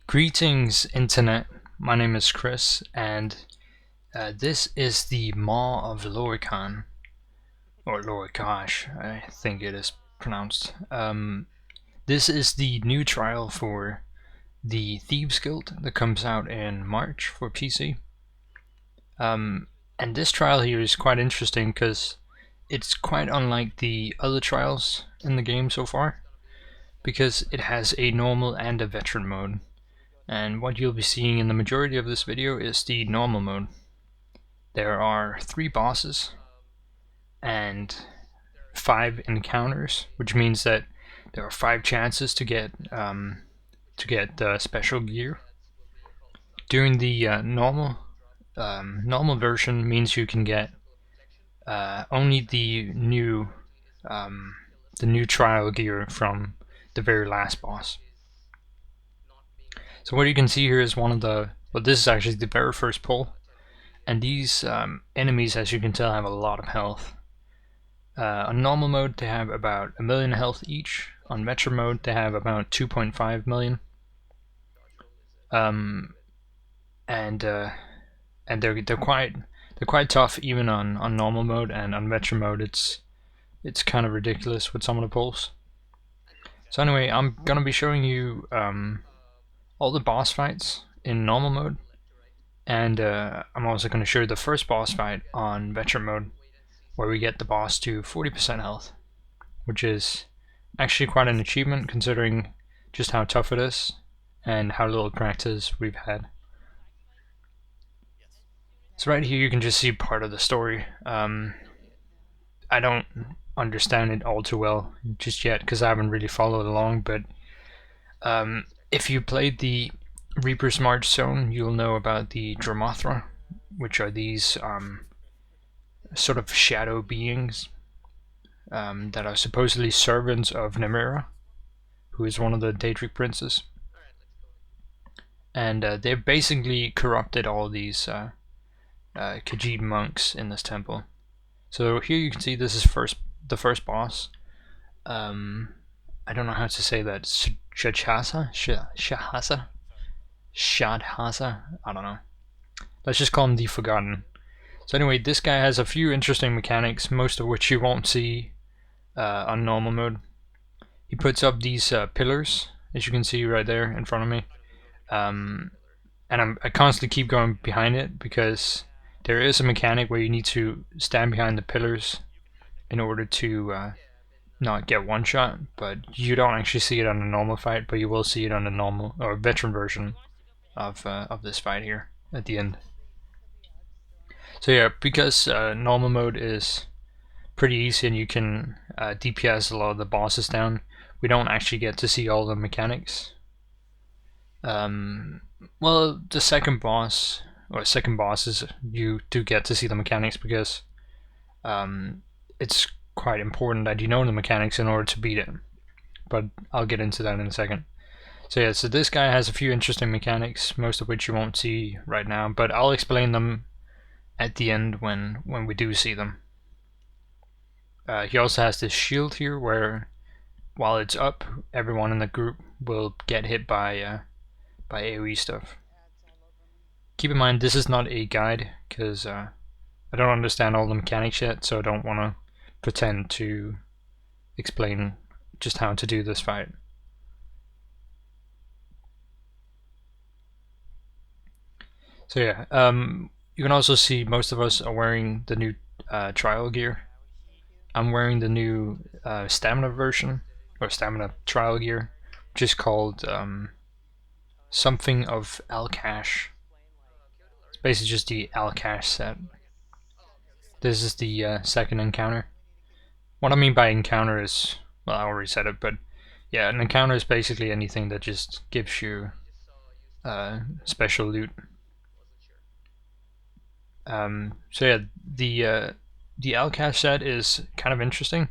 Greetings, Internet. My name is Chris, and this is the Maw of Lorkhaj, or Lorkhaj, I think it is pronounced. This is the new trial for the Thieves Guild that comes out in March for PC. And this trial here is quite interesting because it's quite unlike the other trials in the game so far, because it has a normal and a veteran mode. And what you'll be seeing in the majority of this video is the normal mode. There are 3 bosses and 5 encounters, which means that there are 5 chances to get special gear. During the normal version means you can get only the new trial gear from the very last boss. So what you can see here is one of the, well, this is actually the very first pull, and these enemies, as you can tell, have a lot of health. On normal mode they have about 1 million health each. On veteran mode they have about 2.5 million. And they're quite tough even on normal mode, and on veteran mode it's kind of ridiculous with some of the pulls. So anyway, I'm gonna be showing you all the boss fights in normal mode, and I'm also going to show you the first boss fight on veteran mode, where we get the boss to 40% health, which is actually quite an achievement considering just how tough it is and how little practice we've had. So right here you can just see part of the story. I don't understand it all too well just yet because I haven't really followed along, but if you played the Reaper's March zone, you'll know about the Dromothra, which are these sort of shadow beings that are supposedly servants of Nemira, who is one of the Daedric princes. And they've basically corrupted all these Khajiit monks in this temple. So here you can see this is the first boss. I don't know how to say that. Shadhasa? Shadhasa? I don't know. Let's just call him the Forgotten. So anyway, this guy has a few interesting mechanics, most of which you won't see on normal mode. He puts up these pillars, as you can see right there in front of me. And I constantly keep going behind it because there is a mechanic where you need to stand behind the pillars in order to not get one shot, but you don't actually see it on the normal fight, but you will see it on the normal or veteran version of this fight here at the end. So yeah, because normal mode is pretty easy and you can DPS a lot of the bosses down, we don't actually get to see all the mechanics. Well, the second boss bosses you do get to see the mechanics because it's quite important that you know the mechanics in order to beat it, but I'll get into that in a second. So yeah, so this guy has a few interesting mechanics, most of which you won't see right now, but I'll explain them at the end when we do see them. He also has this shield here where while it's up, everyone in the group will get hit by AoE stuff. Keep in mind this is not a guide because I don't understand all the mechanics yet, so I don't want to pretend to explain just how to do this fight. So yeah, you can also see most of us are wearing the new trial gear. I'm wearing the new stamina version, or stamina trial gear, which is called something of Alkash. It's basically just the Alkash set. This is the second encounter. What I mean by encounter is, well, I already said it, but yeah, an encounter is basically anything that just gives you special loot. So yeah, the Alkash set is kind of interesting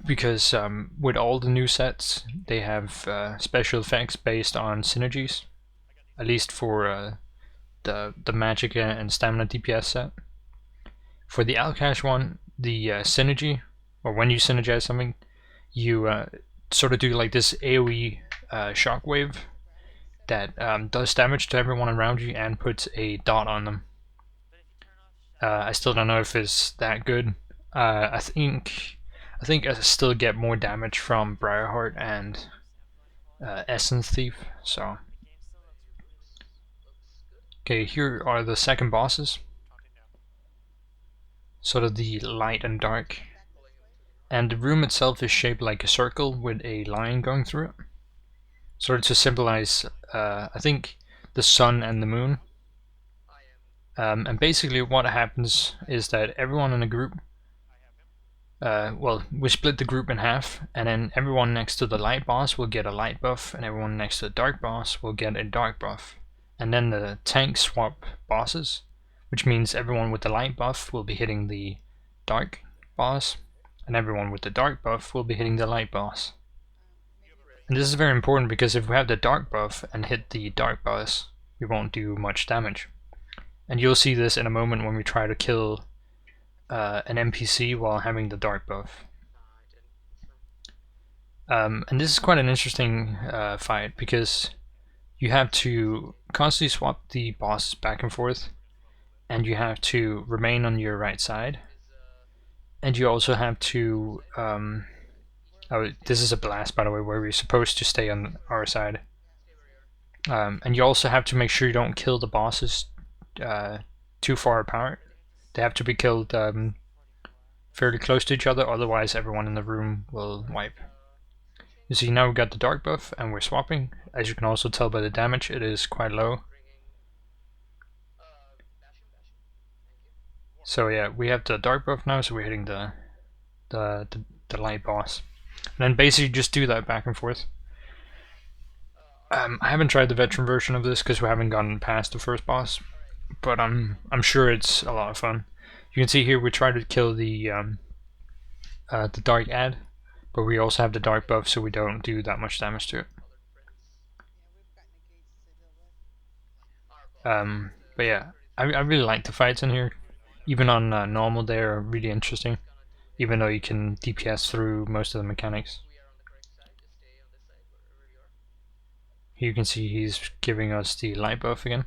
because with all the new sets, they have special effects based on synergies, at least for the Magicka and Stamina DPS set. For the Alkash one, the synergy, or when you synergize something, you sort of do like this AoE shockwave, that does damage to everyone around you and puts a dot on them. I still don't know if it's that good. I think I still get more damage from Briarheart and Essence Thief. So, okay, here are the second bosses. Sort of the light and dark. And the room itself is shaped like a circle with a line going through it. Sort of to symbolize, I think, the sun and the moon. And basically what happens is that everyone in a group, well, we split the group in half, and then everyone next to the light boss will get a light buff, and everyone next to the dark boss will get a dark buff. And then the tanks swap bosses, which means everyone with the light buff will be hitting the dark boss, and everyone with the dark buff will be hitting the light boss. And this is very important because if we have the dark buff and hit the dark boss, we won't do much damage. And you'll see this in a moment when we try to kill an NPC while having the dark buff. And this is quite an interesting fight because you have to constantly swap the bosses back and forth, and you have to remain on your right side, and you also have to oh, this is a blast, by the way, where we're supposed to stay on our side. And you also have to make sure you don't kill the bosses too far apart. They have to be killed fairly close to each other, otherwise everyone in the room will wipe. You see, now we've got the dark buff and we're swapping. As you can also tell by the damage, it is quite low. So yeah, we have the dark buff now, so we're hitting the light boss. And then basically just do that back and forth. I haven't tried the veteran version of this because we haven't gotten past the first boss, but I'm sure it's a lot of fun. You can see here we try to kill the dark ad, but we also have the dark buff, so we don't do that much damage to it. But yeah, I really like the fights in here. Even on normal, they're really interesting, even though you can DPS through most of the mechanics. Here you can see he's giving us the light buff again.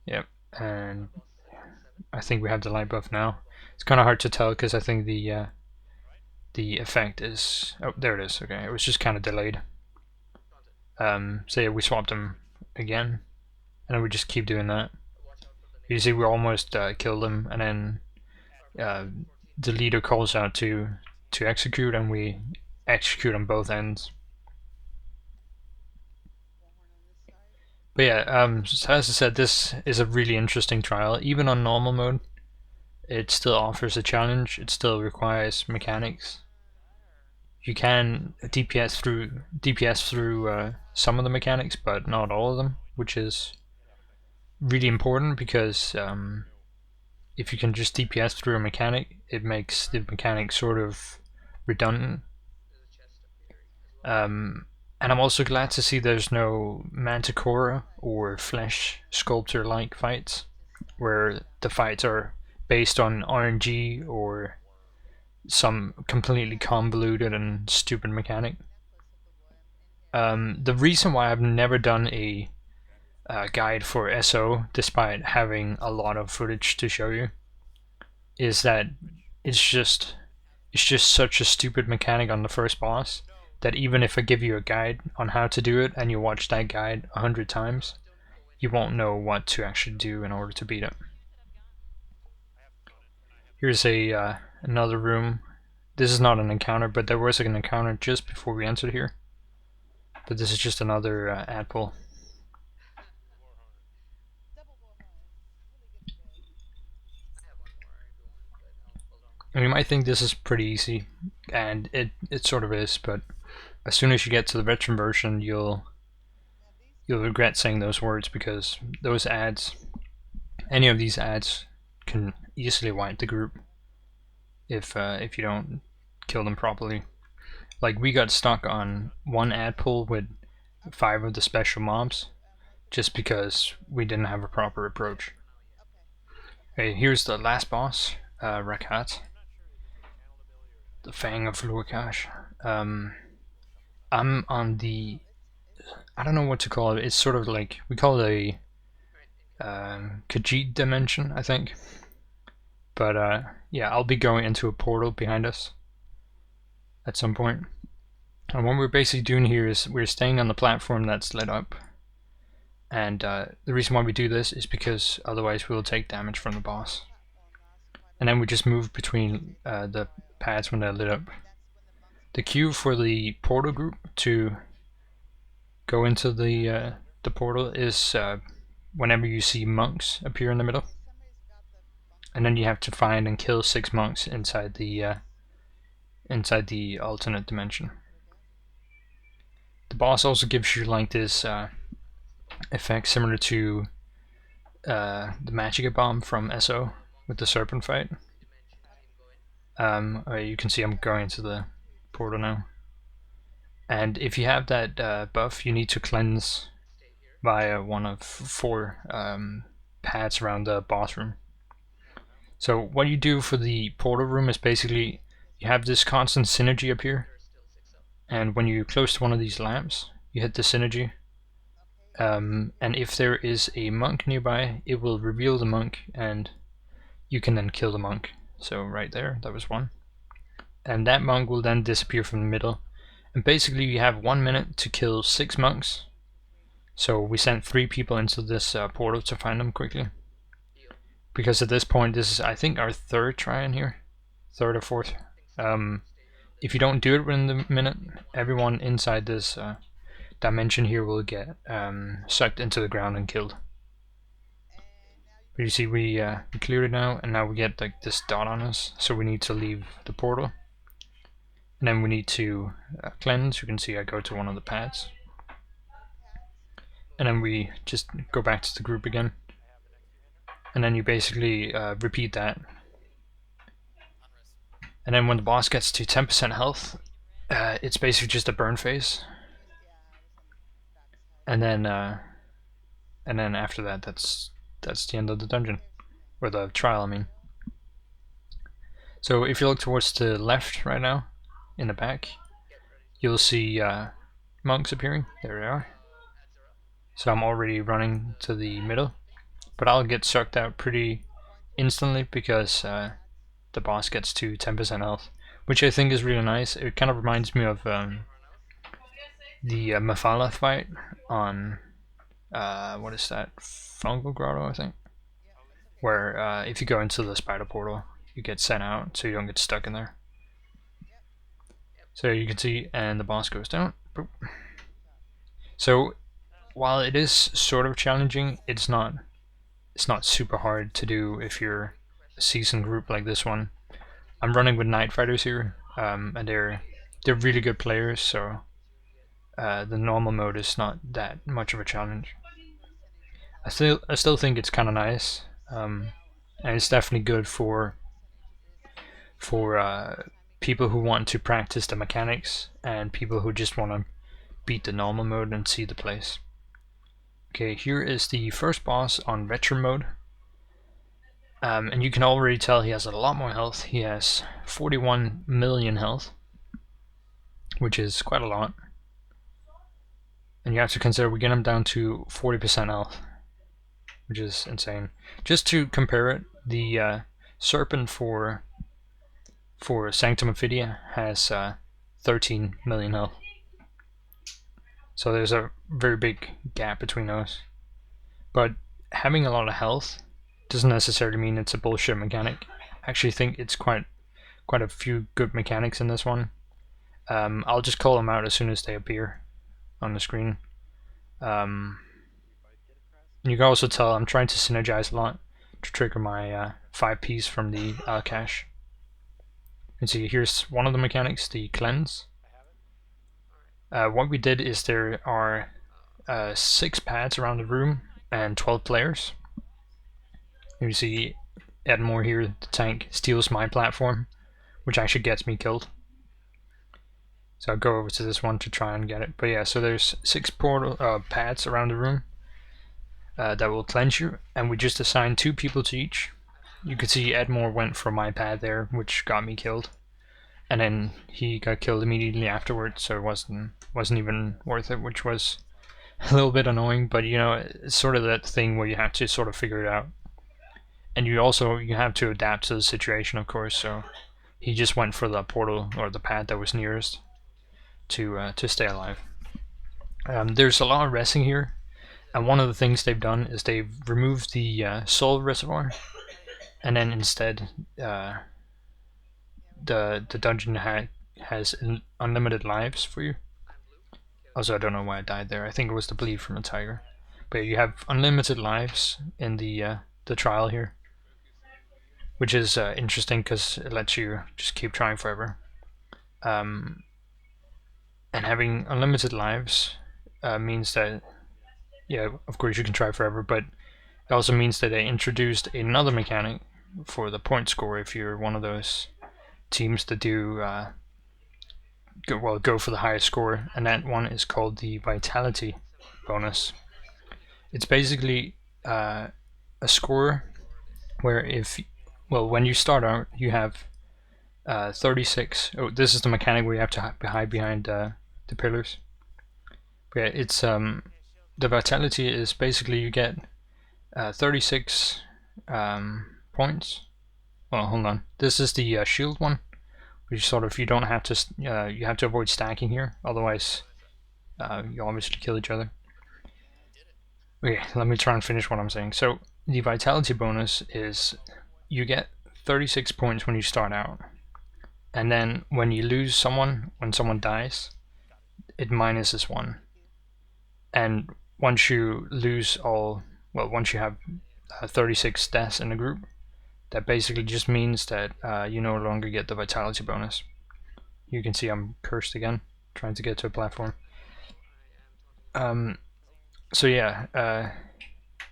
Yep, and I think we have the light buff now. It's kind of hard to tell because I think the effect is... oh, there it is. Okay, it was just kind of delayed. So yeah, we swapped them again, and then we just keep doing that. You see, we almost killed him, and then the leader calls out to execute, and we execute on both ends. But yeah, as I said, this is a really interesting trial. Even on normal mode, it still offers a challenge. It still requires mechanics. You can DPS through some of the mechanics, but not all of them, which is really important because if you can just DPS through a mechanic, it makes the mechanic sort of redundant. And I'm also glad to see there's no Manticora or Flesh Sculptor like fights, where the fights are based on RNG or some completely convoluted and stupid mechanic. The reason why I've never done a guide for ESO, despite having a lot of footage to show you, is that it's just such a stupid mechanic on the first boss that even if I give you a guide on how to do it and you watch that guide 100 times, you won't know what to actually do in order to beat it. Here's a another room. This is not an encounter, but there was an encounter just before we entered here. But this is just another ad pull. And you might think this is pretty easy, and it sort of is, but as soon as you get to the veteran version, you'll regret saying those words, because those ads, any of these ads, can easily wipe the group if you don't kill them properly. Like, we got stuck on one ad pull with 5 of the special mobs just because we didn't have a proper approach. Okay, here's the last boss, Rakat, the Fang of Lorkhaj. I'm on the, I don't know what to call it. It's sort of like, we call it a Khajiit dimension, I think. But yeah, I'll be going into a portal behind us at some point. And what we're basically doing here is we're staying on the platform that's lit up. And the reason why we do this is because otherwise we'll take damage from the boss. And then we just move between the pads when they're lit up. The queue for the portal group to go into the portal is whenever you see monks appear in the middle. And then you have to find and kill 6 monks inside the alternate dimension. The boss also gives you like this effect similar to the Magic Bomb from ESO with the serpent fight. You can see I'm going into the portal now. And if you have that buff, you need to cleanse via one of 4 pads around the boss room. So what you do for the portal room is basically you have this constant synergy up here, and when you're close to one of these lamps, you hit the synergy, and if there is a monk nearby, it will reveal the monk, and you can then kill the monk. So right there, that was one. And that monk will then disappear from the middle. And basically you have 1 minute to kill 6 monks. So we sent 3 people into this portal to find them quickly. Because at this point, this is I think our 3rd try in here. 3rd or 4th. If you don't do it within the minute, everyone inside this dimension here will get sucked into the ground and killed. But you see we cleared it now, and now we get like this dot on us, so we need to leave the portal. And then we need to cleanse. You can see I go to one of the pads. And then we just go back to the group again. And then you basically repeat that. And then when the boss gets to 10% health, it's basically just a burn phase. And then after that, that's the end of the dungeon, or the trial, I mean. So if you look towards the left right now, in the back, you'll see monks appearing. There they are. So I'm already running to the middle, but I'll get sucked out pretty instantly because the boss gets to 10% health, which I think is really nice. It kind of reminds me of the Mafala fight on what is that? Fungal Grotto, I think. Where if you go into the spider portal, you get sent out, so you don't get stuck in there. So you can see, and the boss goes down. Boop. So while it is sort of challenging, it's not super hard to do if you're a seasoned group like this one. I'm running with Nightfighters here, and they're really good players, so the normal mode is not that much of a challenge. I still think it's kind of nice, and it's definitely good for people who want to practice the mechanics and people who just want to beat the normal mode and see the place. Okay, here is the first boss on retro mode, and you can already tell he has a lot more health. He has 41 million health, which is quite a lot, and you have to consider we get him down to 40% health, which is insane. Just to compare it, the serpent for Sanctum Ophidia has 13 million health. So there's a very big gap between those. But having a lot of health doesn't necessarily mean it's a bullshit mechanic. I actually think it's quite a few good mechanics in this one. I'll just call them out as soon as they appear on the screen. You can also tell I'm trying to synergize a lot to trigger my 5Ps from the cache. You can see here's one of the mechanics, the cleanse. What we did is there are 6 pads around the room and 12 players. You see Edmore here, the tank, steals my platform, which actually gets me killed. So I'll go over to this one to try and get it. But yeah, so there's 6 portal pads around the room that will cleanse you, and we just assigned 2 people to each. You can see Edmore went for my pad there, which got me killed. and then he got killed immediately afterwards, so it wasn't even worth it, which was a little bit annoying. But you know, it's sort of that thing where you have to sort of figure it out, and you have to adapt to the situation, of course. So he just went for the portal or the pad that was nearest to stay alive. There's a lot of resting here, and one of the things they've done is they've removed the soul reservoir, and then instead the dungeon has unlimited lives for you. Also, I don't know why I died there. I think it was the bleed from the tiger. But you have unlimited lives in the trial here, which is interesting because it lets you just keep trying forever. And having unlimited lives means that, yeah, of course you can try forever, but it also means that they introduced another mechanic for the point score if you're one of those teams that do go for the highest score, and that one is called the vitality bonus. It's basically a score where when you start out you have 36. Oh, this is the mechanic where you have to hide behind the pillars. But yeah, it's the vitality is basically you get 36 points. Well, hold on. This is the shield one, which sort of you don't have to. You have to avoid stacking here, otherwise you obviously kill each other. Okay, let me try and finish what I'm saying. So the vitality bonus is you get 36 points when you start out, and then when you lose someone, when someone dies, it minuses 1. And once you lose once you have 36 deaths in a group, that basically just means that you no longer get the vitality bonus. You can see I'm cursed again, trying to get to a platform. So yeah,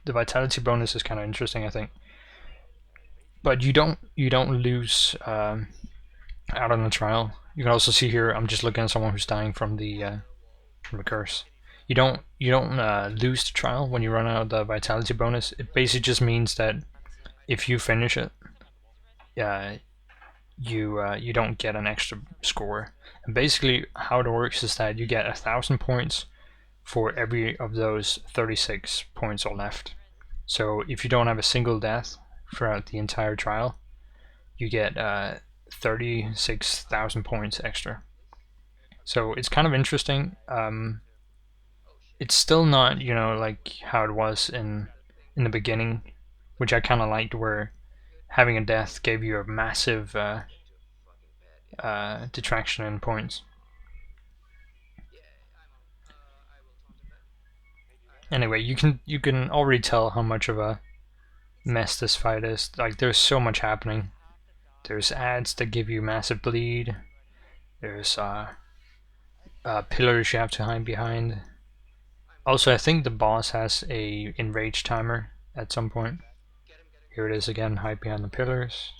the vitality bonus is kind of interesting, I think. But you don't lose out on the trial. You can also see here I'm just looking at someone who's dying from the curse. You don't lose the trial when you run out of the vitality bonus. It basically just means that if you finish it, you don't get an extra score. And basically how it works is that you get 1,000 points for every of those 36 points are left. So if you don't have a single death throughout the entire trial, you get 36,000 points extra. So it's kind of interesting. It's still not, like how it was in the beginning, which I kind of liked, where having a death gave you a massive detraction in points. Anyway, you can already tell how much of a mess this fight is. Like, there's so much happening. There's ads that give you massive bleed. There's pillars you have to hide behind. Also, I think the boss has a enrage timer at some point. Here it is again, hide behind the pillars.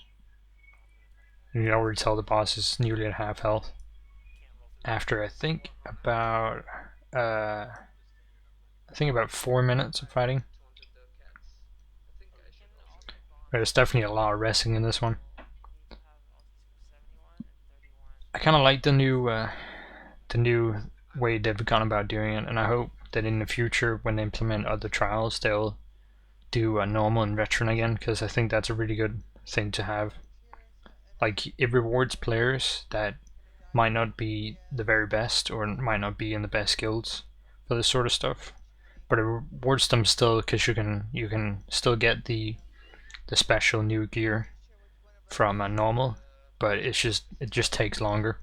And you can already tell the boss is nearly at half health. After I think about 4 minutes of fighting. There's definitely a lot of resting in this one. I kind of like the new way they've gone about doing it, and I hope that in the future, when they implement other trials, they'll do a normal and veteran again, because I think that's a really good thing to have. Like, it rewards players that might not be the very best or might not be in the best guilds for this sort of stuff, but it rewards them still, because you can still get the special new gear from a normal, but it just takes longer,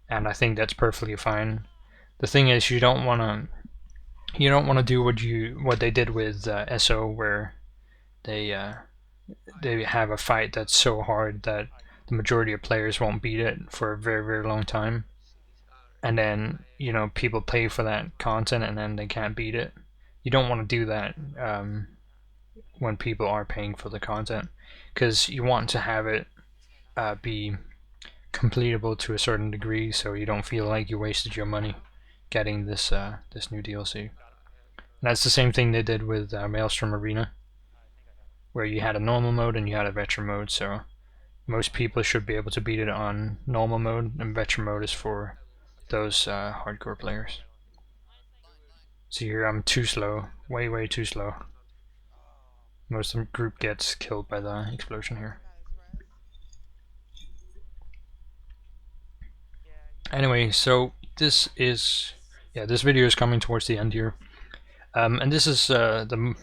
and I think that's perfectly fine. The thing is, you don't want to do what they did with ESO, where they have a fight that's so hard that the majority of players won't beat it for a very, very long time, and then people pay for that content and then they can't beat it. You don't want to do that when people are paying for the content, because you want to have it be completable to a certain degree, so you don't feel like you wasted your money getting this new DLC. And that's the same thing they did with Maelstrom Arena, where you had a normal mode and you had a veteran mode. So most people should be able to beat it on normal mode, and veteran mode is for those hardcore players. See here, I'm too slow, way too slow. Most of the group gets killed by the explosion here. Anyway, so this video is coming towards the end here. And this is the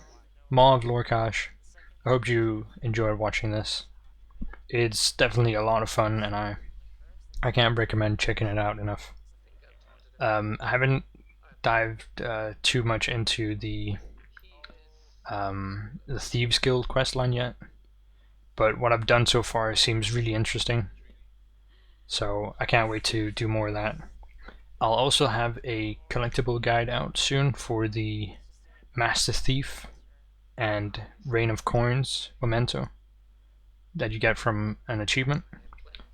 Maw of Lorkhaj. I hope you enjoyed watching this. It's definitely a lot of fun, and I can't recommend checking it out enough. I haven't dived too much into the Thieves Guild questline yet, but what I've done so far seems really interesting. So I can't wait to do more of that. I'll also have a collectible guide out soon for the Master Thief and Rain of Coins memento that you get from an achievement,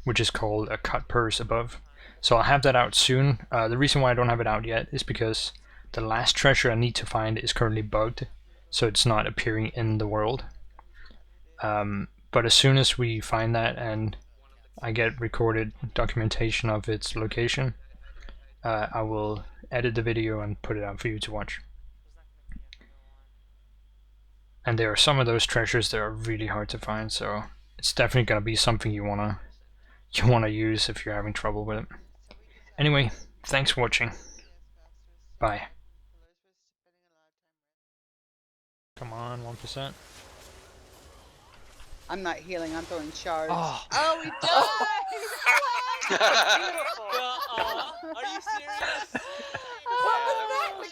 which is called a cut purse above. So I'll have that out soon. The reason why I don't have it out yet is because the last treasure I need to find is currently bugged, so it's not appearing in the world. But as soon as we find that and I get recorded documentation of its location, I will edit the video and put it out for you to watch. And there are some of those treasures that are really hard to find, so it's definitely going to be something you wanna use if you're having trouble with it. Anyway, thanks for watching. Bye. Come on, 1%. I'm not healing, I'm throwing shards. Oh, he died! Beautiful. Are you serious?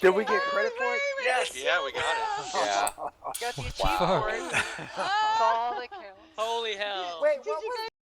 Did we get credit for it? Yes. Yeah, we got it. Yeah. Got the achievement Fuck. for it. All the kills. Holy hell. Wait, what was